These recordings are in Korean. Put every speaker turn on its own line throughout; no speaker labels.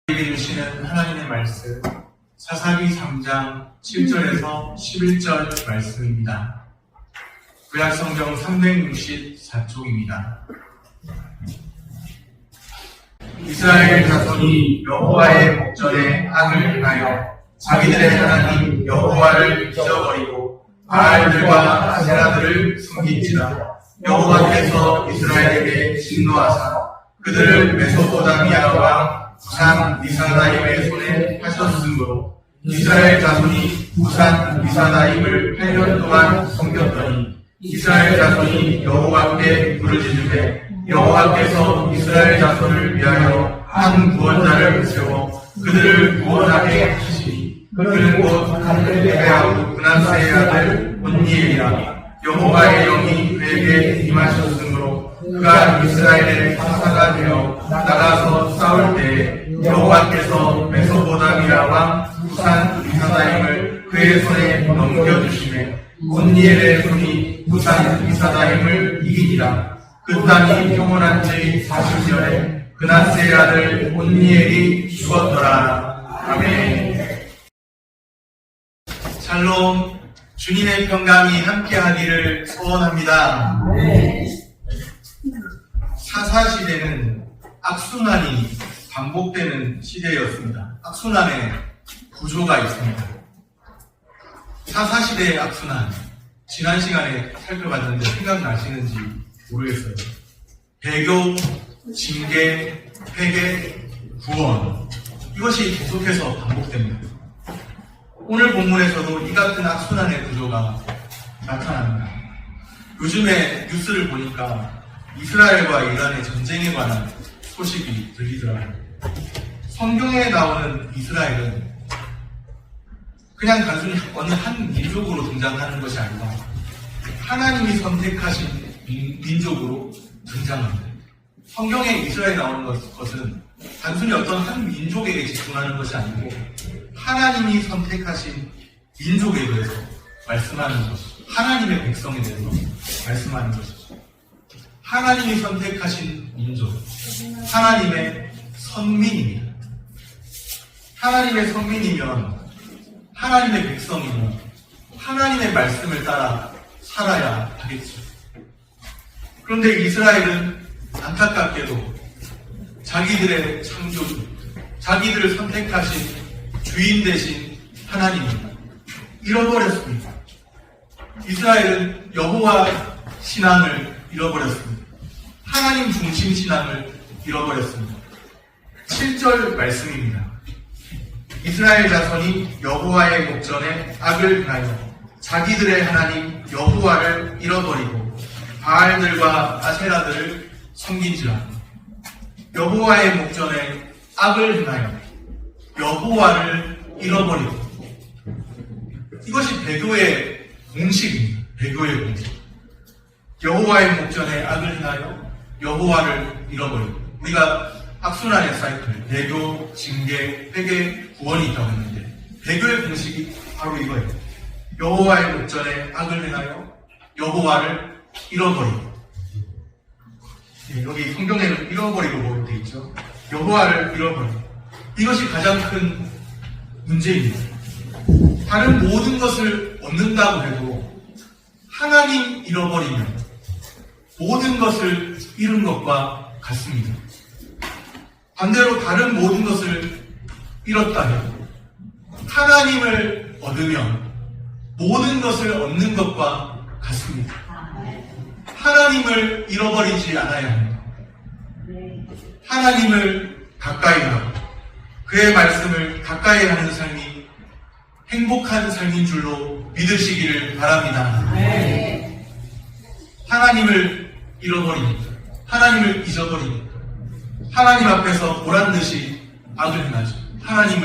우리에게 주시는 하나님의 말씀 사사기 3장 7절에서 11절 말씀입니다. 구약성경 364쪽입니다. 이스라엘 자손이 여호와의 목전에 악을 행하여 자기들의 하나님 여호와를 잊어버리고 바알들과 아세라들을 숨긴지라. 여호와께서 이스라엘에게 진노하사 그들을 메소포다미아 왕 부산 미사나임의 손에 하셨으므로 이스라엘 자손이 부산 미사나임을 8년 동안 섬겼더니 이스라엘 자손이 여호와께 부르짖으되 여호와께서 이스라엘 자손을 위하여 한 구원자를 세워 그들을 구원하게 하시니 그는 곧 갈렙의 므낫세의 아들 온니엘이라. 여호와의 영이 그에게 임하셨으므로 그가 이스라엘의 사사가 되어 나가서 싸울 때에 여호와께서 메소포다미아 왕 부산 미사나임을 그의 손에 넘겨주시매 온니엘의 손이 부산 미사나임을 이기니라. 그 땅이 평온한 지 40년에 므낫세의 아들 온니엘이 죽었더라. 아멘. 샬롬. 주님의 평강이 함께하기를 소원합니다. 사사시대는 악순환이 반복되는 시대였습니다. 악순환의 구조가 있습니다. 사사시대의 악순환, 지난 시간에 살펴봤는데 생각나시는지 모르겠어요. 배교, 징계, 회개, 구원, 이것이 계속해서 반복됩니다. 오늘 본문에서도 이 같은 악순환의 구조가 나타납니다. 요즘에 뉴스를 보니까 이스라엘과 이란의 전쟁에 관한 소식이 들리더라고요. 성경에 나오는 이스라엘은 그냥 단순히 어느 한 민족으로 등장하는 것이 아니라 하나님이 선택하신 민족으로 등장합니다. 성경에 이스라엘이 나오는 것은 단순히 어떤 한 민족에게 집중하는 것이 아니고 하나님이 선택하신 민족에 대해서 말씀하는 것이죠. 하나님의 백성에 대해서 말씀하는 것이죠. 하나님이 선택하신 민족, 하나님의 선민입니다. 하나님의 선민이면, 하나님의 백성이면 하나님의 말씀을 따라 살아야 하겠죠. 그런데 이스라엘은 안타깝게도 자기들의 창조주, 자기들을 선택하신 주인 되신 하나님입니다. 잃어버렸습니다. 이스라엘은 여호와 신앙을 잃어버렸습니다. 하나님 중심 신앙을 잃어버렸습니다. 7절 말씀입니다. 이스라엘 자손이 여호와의 목전에 악을 행하여 자기들의 하나님 여호와를 잃어버리고 바알들과 아세라들을 섬긴지라. 여호와의 목전에 악을 행하여 여호와를 잃어버리고, 이것이 배교의 공식입니다. 배교의 공식. 여호와의 목전에 악을 행하여 여호와를 잃어버리고, 우리가 악순환의 사이클, 배교, 징계, 회개, 구원이 있다고 했는데 배교의 공식이 바로 이거예요. 여호와의 목전에 악을 행하여 여호와를 잃어버리고, 여기 성경에는 잃어버리고 되어 있죠. 여호와를 잃어버리고, 이것이 가장 큰 문제입니다. 다른 모든 것을 얻는다고 해도 하나님 잃어버리면 모든 것을 잃은 것과 같습니다. 반대로 다른 모든 것을 잃었다 해도 하나님을 얻으면 모든 것을 얻는 것과 같습니다. 하나님을 잃어버리지 않아야 합니다. 하나님을 가까이 하고 그의 말씀을 가까이 하는 삶이 행복한 삶인 줄로 믿으시기를 바랍니다. 하나님을 잃어버립니다. 하나님을 잊어버립니다. 하나님 앞에서 보란듯이 악을 행하죠. 하나님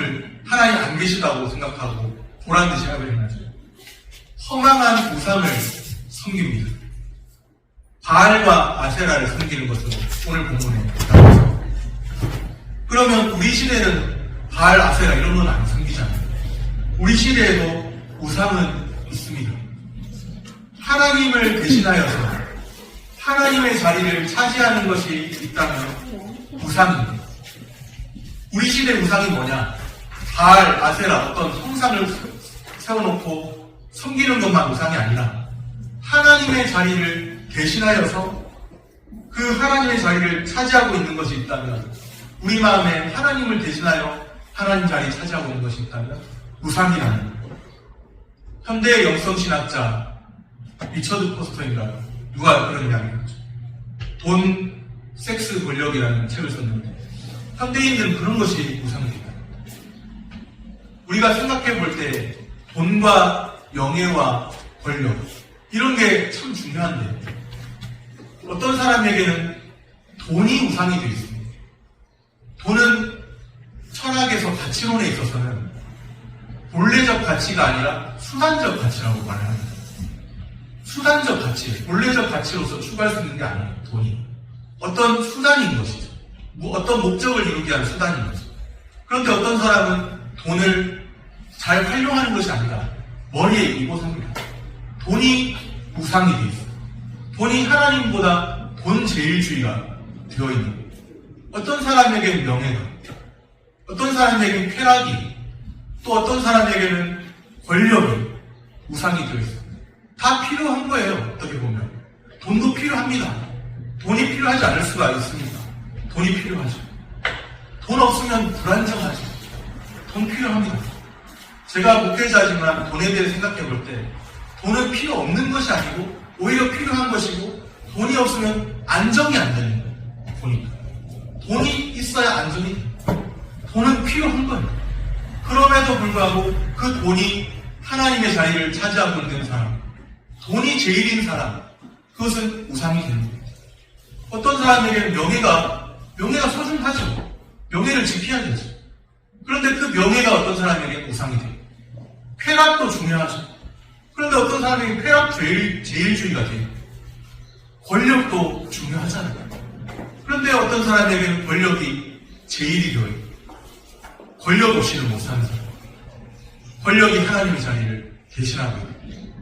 안 계시다고 생각하고 보란듯이 악을 행하죠. 허망한 우상을 섬깁니다. 바알과 아세라를 섬기는 것으로 오늘 본문에 나옵니다. 그러면 우리 시대는 바알, 아세라 이런 건 안 섬기잖아요. 우리 시대에도 우상은 있습니다. 하나님을 대신하여서 하나님의 자리를 차지하는 것이 있다면 우상입니다. 우리 시대 우상이 뭐냐? 바알, 아세라 어떤 형상을 세워놓고 섬기는 것만 우상이 아니라 하나님의 자리를 대신하여서 그 하나님의 자리를 차지하고 있는 것이 있다면, 우리 마음에 하나님을 대신하여 하나님 자리 차지하고 있는 것이 있다면 우상이라는 거예요. 현대의 영성신학자 리처드 포스터인가 누가 그런 이야기를 하죠. 돈, 섹스, 권력이라는 책을 썼는데 현대인들은 그런 것이 우상입니다. 우리가 생각해 볼 때 돈과 명예와 권력 이런 게 참 중요한데 어떤 사람에게는 돈이 우상이 되어 있습니다. 돈은 철학에서 가치론에 있어서는 본래적 가치가 아니라 수단적 가치라고 말을 합니다. 수단적 가치, 본래적 가치로서 추구할 수 있는 게 아니에요. 돈이 어떤 수단인 것이죠. 어떤 목적을 이루기 위한 수단인 거죠. 그런데 어떤 사람은 돈을 잘 활용하는 것이 아니라 머리에 이고 삽니다. 돈이 우상이 되어 있어요. 돈이 하나님보다 돈제일주의가 되어 있는 거예요. 어떤 사람에게는 명예가, 어떤 사람에게는 쾌락이, 또 어떤 사람에게는 권력이 우상이 되어 있어요. 다 필요한 거예요. 어떻게 보면 돈도 필요합니다. 돈이 필요하지 않을 수가 있습니다. 돈이 필요하죠. 돈 없으면 불안정하죠. 돈 필요합니다. 제가 목회자지만 돈에 대해 생각해 볼 때 돈은 필요 없는 것이 아니고 오히려 필요한 것이고, 돈이 없으면 안정이 안 되는 거예요. 보니까 돈이 있어야 안정이 돼요. 돈은 필요한 거예요. 그럼에도 불구하고 그 돈이 하나님의 자리를 차지하고 있는 사람, 돈이 제일인 사람, 그것은 우상이 되는 거예요. 어떤 사람에게는 명예가 소중하죠. 명예를 지켜야 되죠. 그런데 그 명예가 어떤 사람에게는 우상이 돼요. 쾌락도 중요하죠. 그런데 어떤 사람에게는 쾌락 제일주의가 돼요. 권력도 중요하잖아요. 그런데 어떤 사람에게는 권력이 제일이 되어요. 권력 없이는 못 사는 사람. 권력이 하나님의 자리를 대신하고 있는.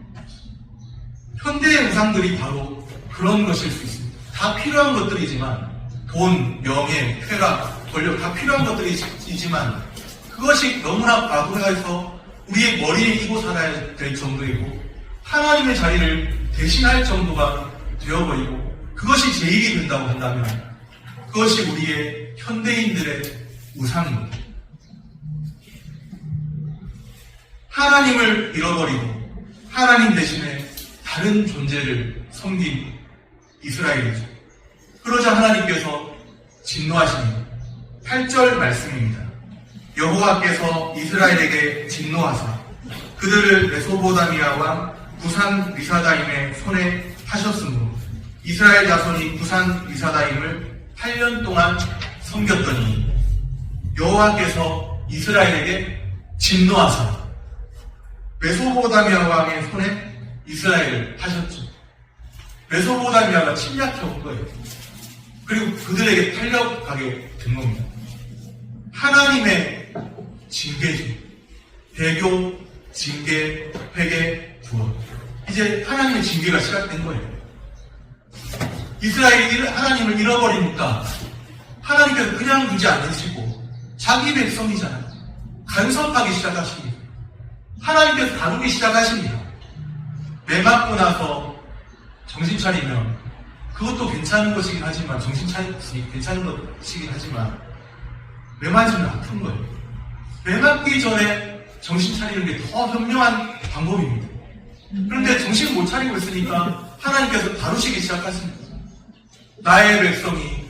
현대의 우상들이 바로 그런 것일 수 있습니다. 다 필요한 것들이지만, 돈, 명예, 쾌락, 권력 다 필요한 것들이지만 그것이 너무나 과도해서 우리의 머리에 이고 살아야 될 정도이고 하나님의 자리를 대신할 정도가 되어버리고 그것이 제일이 된다고 한다면 그것이 우리의 현대인들의 우상입니다. 하나님을 잃어버리고 하나님 대신에 다른 존재를 섬긴 이스라엘이죠. 그러자 하나님께서 진노하십니다. 8절 말씀입니다. 여호와께서 이스라엘에게 진노하사 그들을 메소보다미아 왕 부산 리사다임의 손에 하셨으므로 이스라엘 자손이 부산 리사다임을 8년 동안 섬겼더니 여호와께서 이스라엘에게 진노하사 메소보다미아 왕의 손에 이스라엘을 하셨죠. 메소보다미아가 침략해 온 거예요. 그리고 그들에게 팔려가게 된 겁니다. 하나님의 징계죠. 배교, 징계, 회개, 구원. 이제 하나님의 징계가 시작된 거예요. 이스라엘이 하나님을 잃어버리니까 하나님께서 그냥 두지 않으시고 자기 백성이잖아요. 간섭하기 시작하십니다. 하나님께서 다루기 시작하십니다. 매 맞고 나서 정신 차리면 그것도 괜찮은 것이긴 하지만, 정신 차리기 괜찮은 것이긴 하지만 매 맞으면 아픈 거예요. 매 맞기 전에 정신 차리는 게 더 현명한 방법입니다. 그런데 정신 못 차리고 있으니까 하나님께서 다루시기 시작하십니다. 나의 백성이,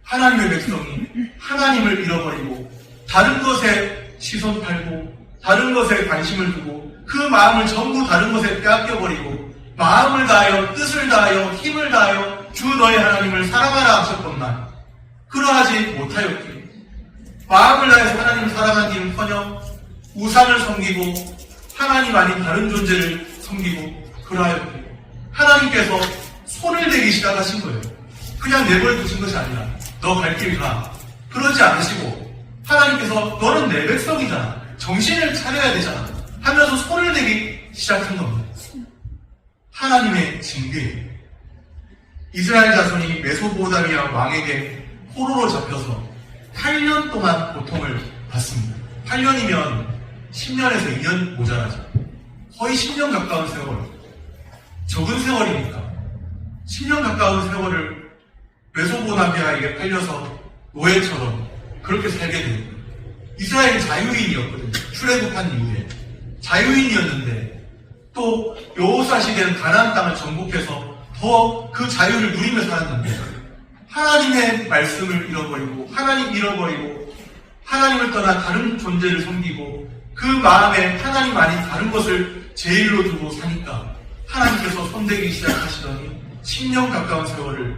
하나님의 백성이 하나님을 잃어버리고 다른 것에 시선 팔고 다른 것에 관심을 두고 그 마음을 전부 다른 것에 빼앗겨버리고 마음을 다하여 뜻을 다하여 힘을 다하여 주 너의 하나님을 사랑하라 하셨건만 그러하지 못하였기에 마음을 다해서 하나님을 사랑하기는커녕 우상을 섬기고 하나님 아닌 다른 존재를 섬기고 그러하였기에 하나님께서 손을 대기 시작하신 거예요. 그냥 내버려 두신 것이 아니라 너 갈 길 가. 그러지 않으시고 하나님께서 너는 내 백성이잖아. 정신을 차려야 되잖아. 하면서 손을 대기 시작한 겁니다. 하나님의 징계예요. 이스라엘 자손이 메소보다미아 왕에게 포로로 잡혀서 8년 동안 고통을 받습니다. 8년이면 10년에서 2년 모자라죠. 거의 10년 가까운 세월. 적은 세월이니까 10년 가까운 세월을 메소포타미아에게 팔려서 노예처럼 그렇게 살게 됩니다. 이스라엘이 자유인이었거든요. 출애굽한 이후에 자유인이었는데 또 여호수아 시대는 가나안 땅을 정복해서 더 그 자유를 누리며 살았는데 하나님의 말씀을 잃어버리고 하나님 잃어버리고 하나님을 떠나 다른 존재를 섬기고 그 마음에 하나님 아닌 다른 것을 제일로 두고 사니까 하나님께서 손대기 시작하시더니 10년 가까운 세월을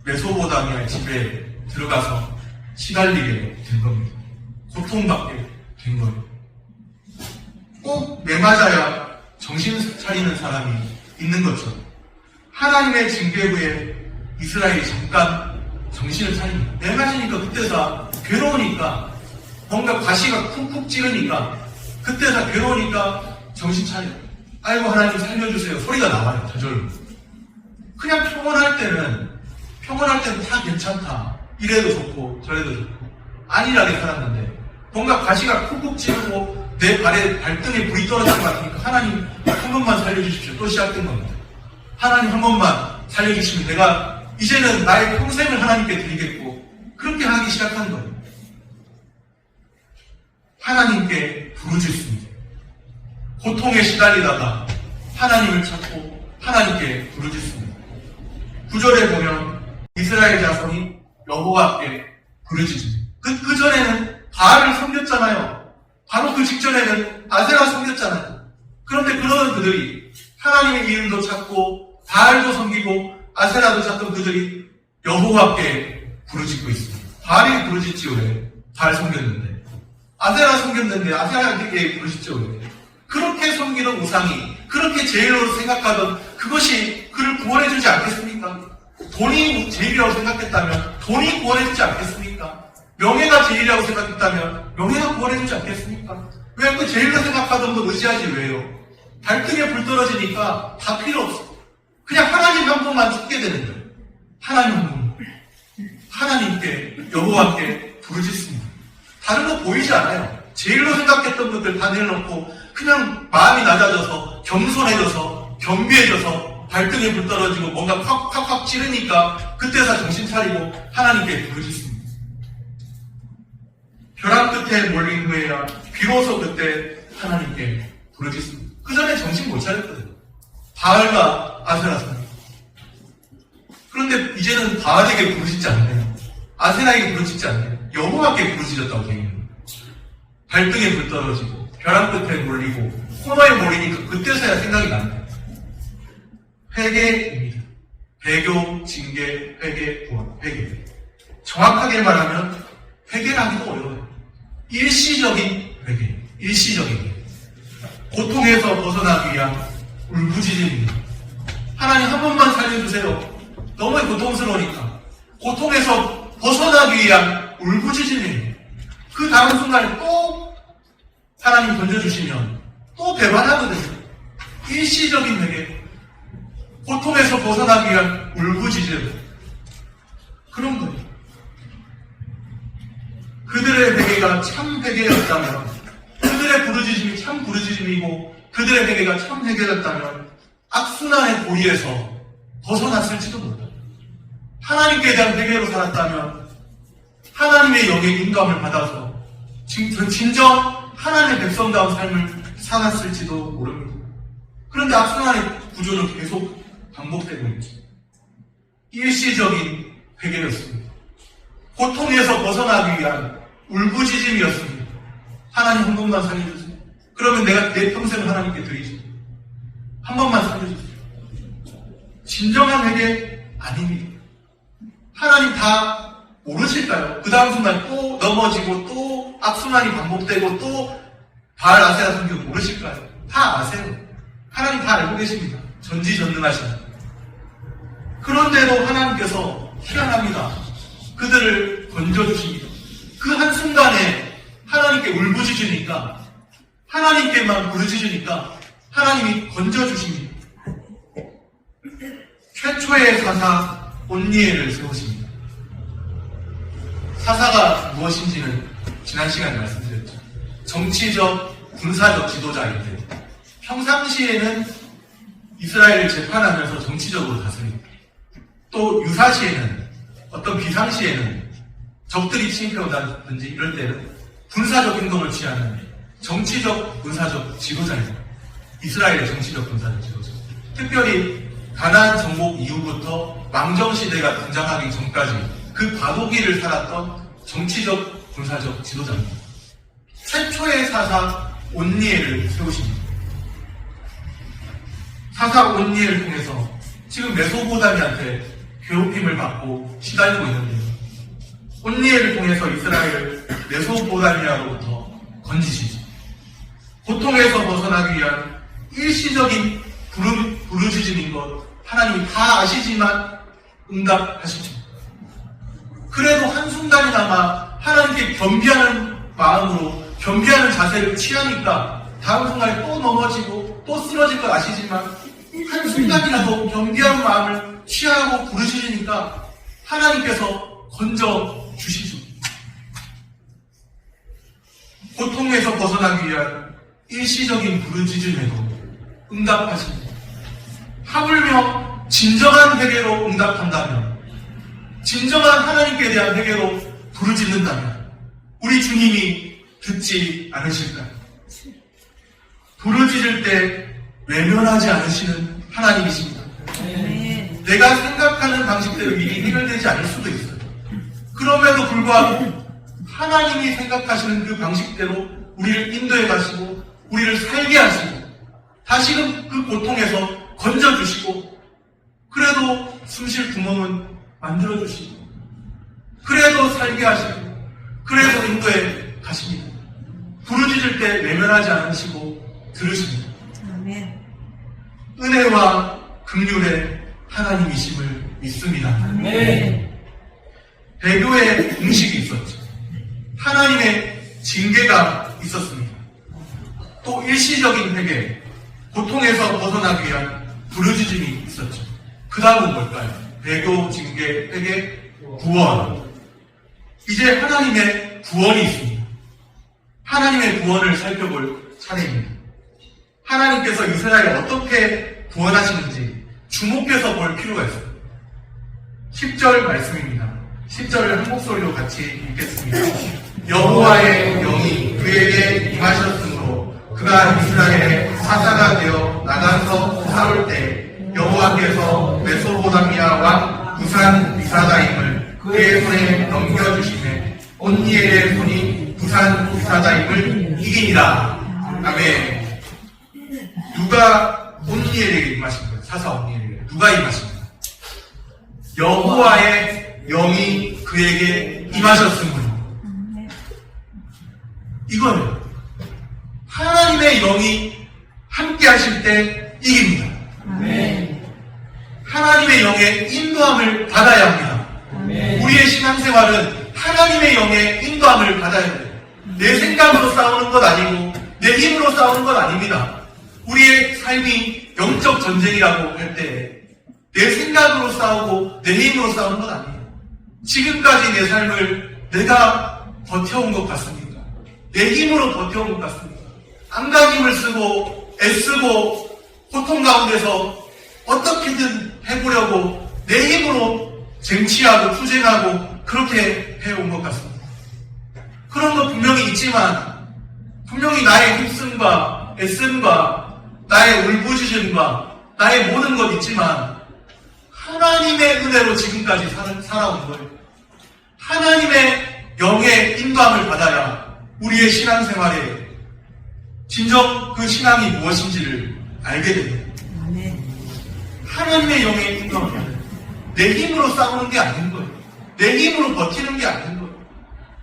메소포타미아의 집에 들어가서 시달리게 된 겁니다. 고통받게 된 거예요. 꼭 매맞아야 정신 차리는 사람이 있는 것처럼 하나님의 징계 후에 이스라엘이 잠깐 정신을 차립니다. 매맞으니까 그때서 괴로우니까 뭔가 가시가 쿡쿡 찌르니까 그때서 괴로우니까 정신 차려요. 아이고 하나님 살려주세요. 소리가 나와요. 저절로. 그냥 평온할 때는 다 괜찮다. 이래도 좋고 저래도 좋고 안일하게 살았는데 뭔가 가시가 쿡쿡 찌르고 내 발등에 불이 떨어진 것 같으니까 하나님 한 번만 살려주십시오. 또 시작된 겁니다. 하나님 한 번만 살려주시면 내가 이제는 나의 평생을 하나님께 드리겠고 그렇게 하기 시작한 거예요. 하나님께 부르짖습니다. 고통에 시달리다가 하나님을 찾고 하나님께 부르짖습니다. 9절에 보면 이스라엘 자손이 여호와께 부르짖습니다. 그 전에는 바알을 섬겼잖아요. 바로 그 직전에는 아세라 섬겼잖아요. 그런데 그러던 그들이 하나님의 이름도 찾고 바알도 섬기고 아세라도 찾던 그들이 여호와께 부르짖고 있습니다. 바알이 부르짖지요 왜? 바알 섬겼는데. 아세라 섬겼는데 아세라에게 부르짖죠 왜? 그렇게 섬기는 우상이 그렇게 제일로 생각하던 그것이 그를 구원해주지 않겠습니까? 돈이 제일이라고 생각했다면 돈이 구원해주지 않겠습니까? 명예가 제일이라고 생각했다면 명예가 구원해주지 않겠습니까? 왜 그 제일로 생각하던 거 의지하지 왜요? 발등에 불 떨어지니까 다 필요 없어. 그냥 하나님 한 분만 찾게 되는 거예요. 하나님 한 분. 하나님께 여호와께 부르짖습니다. 다른 거 보이지 않아요. 제일로 생각했던 것들 다 내려놓고 그냥 마음이 낮아져서 겸손해져서 겸비해져서 발등에 불 떨어지고 뭔가 팍팍팍 찌르니까 그때서 정신 차리고 하나님께 부르짖습니다. 벼랑 끝에 몰린 후에야 비로소 그때 하나님께 부르짖습니다. 그 전에 정신 못 차렸거든요. 바알과 아세라입니다. 그런데 이제는 바알에게 부르짖지 않네요. 아세라에게 부르짖지 않네요. 여호와께 부르짖었다고 되어 있는 거예요. 발등에 불 떨어지고 벼랑 끝에 몰리고 코너에 몰리니까 그때서야 생각이 나는 회개입니다. 배교, 징계, 회개, 구원, 회개. 정확하게 말하면 회개를 하기도 어려워요. 일시적인 회개, 일시적인 회개. 고통에서 벗어나기 위한 울부짖음입니다. 하나님 한 번만 살려주세요. 너무 고통스러우니까. 고통에서 벗어나기 위한 울부짖음이에요. 그 다음 순간에 또 하나님 던져주시면 또 배반하거든요. 일시적인 회개. 고통에서 벗어나기 위한 울부짖음. 그런 거예요. 그들의 회개가 참 회개였다면, 그들의 부르짖음이 참 부르짖음이고, 그들의 회개가 참 회개였다면, 악순환의 고리에서 벗어났을지도 몰라요. 하나님께 대한 회개로 살았다면, 하나님의 영의 인감을 받아서, 진정 하나님의 백성다운 삶을 살았을지도 모릅니다. 그런데 악순환의 구조는 계속 반복되고 있죠. 일시적인 회개였습니다. 고통에서 벗어나기 위한 울부짖음이었습니다. 하나님 한 번만 살려주세요. 그러면 내가 내 평생을 하나님께 드리죠. 한 번만 살려주세요. 진정한 회개 아닙니다. 하나님 다 모르실까요? 그 다음 순간 또 넘어지고 또 악순환이 반복되고 또 바알 아세라 성경 모르실까요? 다 아세요. 하나님 다 알고 계십니다. 전지전능하시다. 그런데도 하나님께서 희한합니다. 그들을 건져주십니다. 그 한순간에 하나님께 울부짖으니까, 하나님께만 부르짖으니까 하나님이 건져주십니다. 최초의 사사 온니엘을 세우십니다. 사사가 무엇인지는 지난 시간에 말씀드렸죠. 정치적, 군사적 지도자인데 평상시에는 이스라엘을 재판하면서 정치적으로 다스립니다. 또 유사시에는 어떤 비상시에는 적들이 침입해온다든지 이럴 때는 군사적 행동을 취하는 정치적, 군사적 지도자입니다. 이스라엘의 정치적, 군사적 지도자. 특별히 가나안 정복 이후부터 왕정시대가 등장하기 전까지 그 과도기를 살았던 정치적, 군사적 지도자입니다. 최초의 사사 온니엘을 세우십니다. 사사 온니엘을 통해서 지금 메소보다미한테 괴롭힘을 받고 시달리고 있는데요. 온니엘을 통해서 이스라엘을 메소보다미아로부터 건지시죠. 고통에서 벗어나기 위한 일시적인 부르짖음인 것 하나님이 다 아시지만 응답하시죠. 그래도 한순간이나마 하나님께 겸비하는 마음으로 겸비하는 자세를 취하니까 다음 순간에 또 넘어지고 또 쓰러질 걸 아시지만 한순간이라도 겸비한 마음을 취하고 부르짖으니까 하나님께서 건져주시죠. 고통에서 벗어나기 위한 일시적인 부르짖음에도 응답하십니다. 하물며 진정한 회개로 응답한다면, 진정한 하나님께 대한 회개로 부르짖는다면 우리 주님이 듣지 않으실까요? 부르짖을 때 외면하지 않으시는 하나님이십니다. 내가 생각하는 방식대로 일이 해결되지 않을 수도 있어요. 그럼에도 불구하고 하나님이 생각하시는 그 방식대로 우리를 인도해 가시고 우리를 살게 하시고 다시금 그 고통에서 건져주시고 그래도 숨쉴 구멍은 만들어주시고 그래도 살게 하시고 그래도 인도해 가십니다. 부르짖을 때 외면하지 않으시고 들으십니다.
아멘.
은혜와 긍휼의 하나님이심을 믿습니다.
아멘.
배교의 공식이 있었죠. 하나님의 징계가 있었습니다. 또 일시적인 회개, 고통에서 벗어나기 위한 부르짖음이 있었죠. 그 다음은 뭘까요? 배교, 징계, 회개, 구원. 이제 하나님의 구원이 있습니다. 하나님의 구원을 살펴볼 차례입니다. 하나님께서 이스라엘을 어떻게 구원하시는지 주목해서 볼 필요가 있어요. 10절 말씀입니다. 10절을 한 목소리로 같이 읽겠습니다. 여호와의 영이 그에게 임하셨으므로 그가 이스라엘의 사사가 되어 나가서 싸울 때 여호와께서 메소포다미아 왕 부산 리사다임을 그의 손에 넘겨주시매 온니엘의 손이 부산 리사다임을 이기니라. 아멘. 누가 온니엘에게 임하신 거예요? 사사 온니엘에게 누가 임하신 거예요? 여호와의 영이 그에게 임하셨으므로. 이거는 하나님의 영이 함께 하실 때 이깁니다.
아멘.
하나님의 영의 인도함을 받아야 합니다.
아멘.
우리의 신앙생활은 하나님의 영의 인도함을 받아야 돼요. 내 생각으로 싸우는 것 아니고 내 힘으로 싸우는 것 아닙니다. 우리의 삶이 영적 전쟁이라고 할 때 내 생각으로 싸우고 내 힘으로 싸우는 건 아니에요. 지금까지 내 삶을 내가 버텨온 것 같습니까? 내 힘으로 버텨온 것 같습니까? 안간힘을 쓰고 애쓰고 고통 가운데서 어떻게든 해보려고 내 힘으로 쟁취하고 투쟁하고 그렇게 해온 것 같습니다. 그런 거 분명히 있지만 분명히 나의 힘씀과 애씀과 나의 울부짖음과 나의 모든 것 있지만 하나님의 은혜로 지금까지 살아온 거예요. 하나님의 영의 인도함을 받아야 우리의 신앙생활에 진정 그 신앙이 무엇인지를 알게 됩니다.
아멘.
하나님의 영의 인도함을 받아야 내 힘으로 싸우는 게 아닌 거예요. 내 힘으로 버티는 게 아닌 거예요.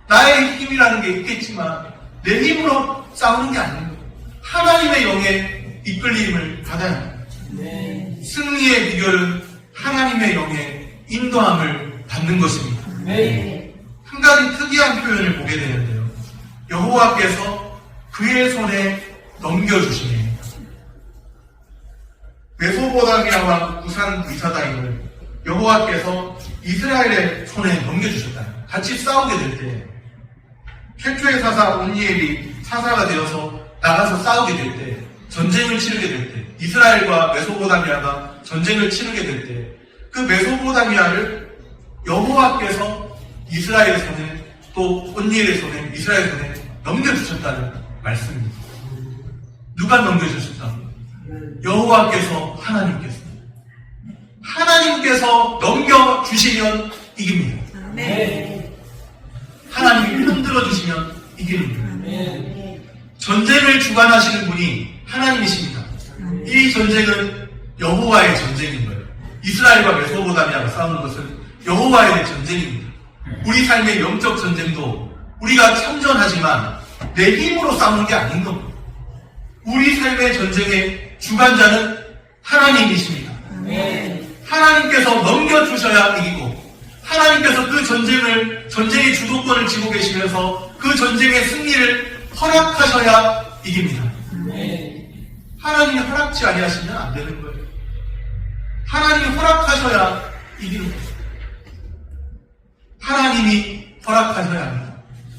나의 힘이라는 게 있겠지만 내 힘으로 싸우는 게 아닌 거예요. 하나님의 영의 이끌림을 받아야 합니다.
네.
승리의 비결은 하나님의 영의 인도함을 받는 것입니다.
네.
한 가지 특이한 표현을 보게 되는데요. 여호와께서 그의 손에 넘겨주시네. 메소포다미아 왕 부산 리사다임을 여호와께서 이스라엘의 손에 넘겨주셨다. 같이 싸우게 될 때, 최초의 사사 온니엘이 사사가 되어서 나가서 싸우게 될 때, 전쟁을 치르게 될 때, 이스라엘과 메소포타미아가 전쟁을 치르게 될 때, 그 메소포타미아를 여호와께서 이스라엘의 손에, 또 온니엘의 손에, 이스라엘 손에 넘겨주셨다는 말씀입니다. 누가 넘겨주셨다? 여호와께서, 하나님께서 넘겨주시면 이깁니다.
아멘.
하나님이 흔들어 주시면 이깁니다. 전쟁을 주관하시는 분이 하나님이십니다. 이 전쟁은 여호와의 전쟁인 거예요. 이스라엘과 메소포타미아가 싸우는 것은 여호와의 전쟁입니다. 우리 삶의 영적 전쟁도 우리가 참전하지만 내 힘으로 싸우는 게 아닌 겁니다. 우리 삶의 전쟁의 주관자는 하나님이십니다. 하나님께서 넘겨주셔야 이기고, 하나님께서 그 전쟁의 주도권을 쥐고 계시면서 그 전쟁의 승리를 허락하셔야 이깁니다. 하나님이 허락지 아니하시면 안 되는 거예요. 하나님이 허락하셔야 이기는 거예요. 하나님이 허락하셔야 합니다.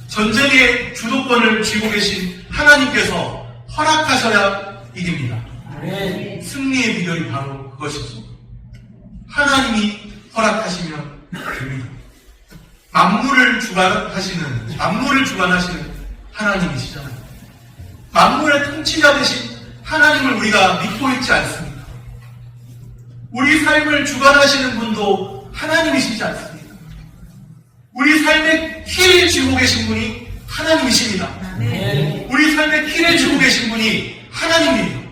전쟁의 주도권을 쥐고 계신 하나님께서 허락하셔야 이깁니다. 승리의 비결이 바로 그것이죠. 하나님이 허락하시면 됩니다. 만물을 주관하시는 하나님이시잖아요. 만물의 통치자 되신 하나님을 우리가 믿고 있지 않습니까? 우리 삶을 주관하시는 분도 하나님이시지 않습니까? 우리 삶의 키를 쥐고 계신 분이 하나님이십니다. 우리 삶의 키를 쥐고 계신 분이 하나님이에요.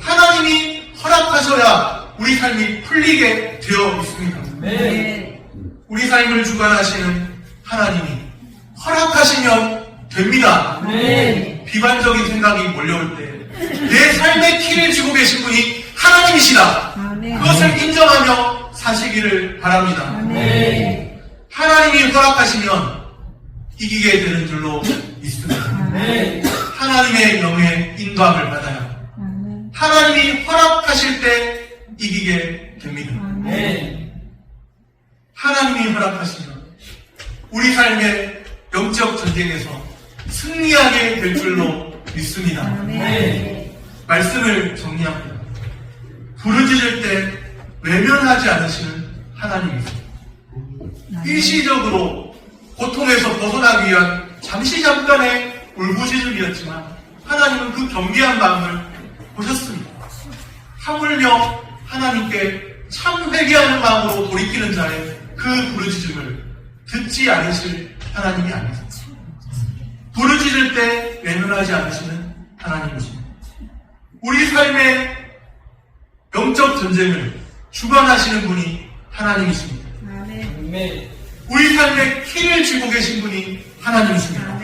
하나님이 허락하셔야 우리 삶이 풀리게 되어 있습니다. 우리 삶을 주관하시는 하나님이 허락하시면 됩니다. 비관적인 생각이 몰려올 때 내 삶의 키를 쥐고 계신 분이 하나님이시다. 그것을 인정하며 사시기를 바랍니다. 하나님이 허락하시면 이기게 되는 줄로 믿습니다. 하나님의 영의 인도함을 받아야 하나님이 허락하실 때 이기게 됩니다. 하나님이 허락하시면 우리 삶의 영적 전쟁에서 승리하게 될 줄로 믿습니다. 말씀을 정리합니다. 부르짖을 때 외면하지 않으시는 하나님이세요. 일시적으로 고통에서 벗어나기 위한 잠깐의 울부짖음이었지만 하나님은 그 겸비한 마음을 보셨습니다. 하물며 하나님께 참 회개하는 마음으로 돌이키는 자의 그 부르짖음을 듣지 않으실 하나님이 아니세요. 부르짖을 때 외면하지 않으시는 하나님이십니다. 우리 삶의 영적 전쟁을 주관하시는 분이 하나님이십니다. 우리 삶의 키를 쥐고 계신 분이 하나님이십니다.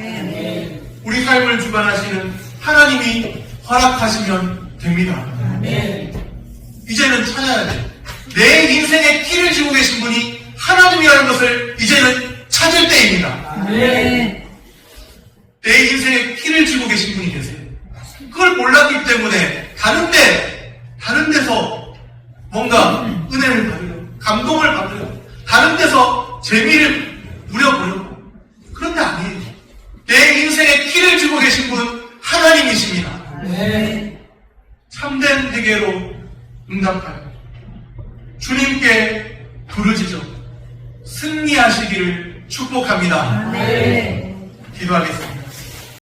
우리 삶을 주관하시는 하나님이 허락하시면 됩니다. 이제는 찾아야 돼요. 내 인생의 키를 쥐고 계신 분이 하나님이라는 것을 이제는 찾을 때입니다. 내 인생의 키를 쥐고 계신 분이 계세요. 그걸 몰랐기 때문에 다른 데서 뭔가 은혜를 받으려고, 감동을 받으려고, 다른 데서 재미를 누려보려고. 그런데 아니에요. 내 인생의 키를 쥐고 계신 분 하나님이십니다. 참된 회개로 응답하여 주님께 부르짖어 승리하시기를 축복합니다. 기도하겠습니다.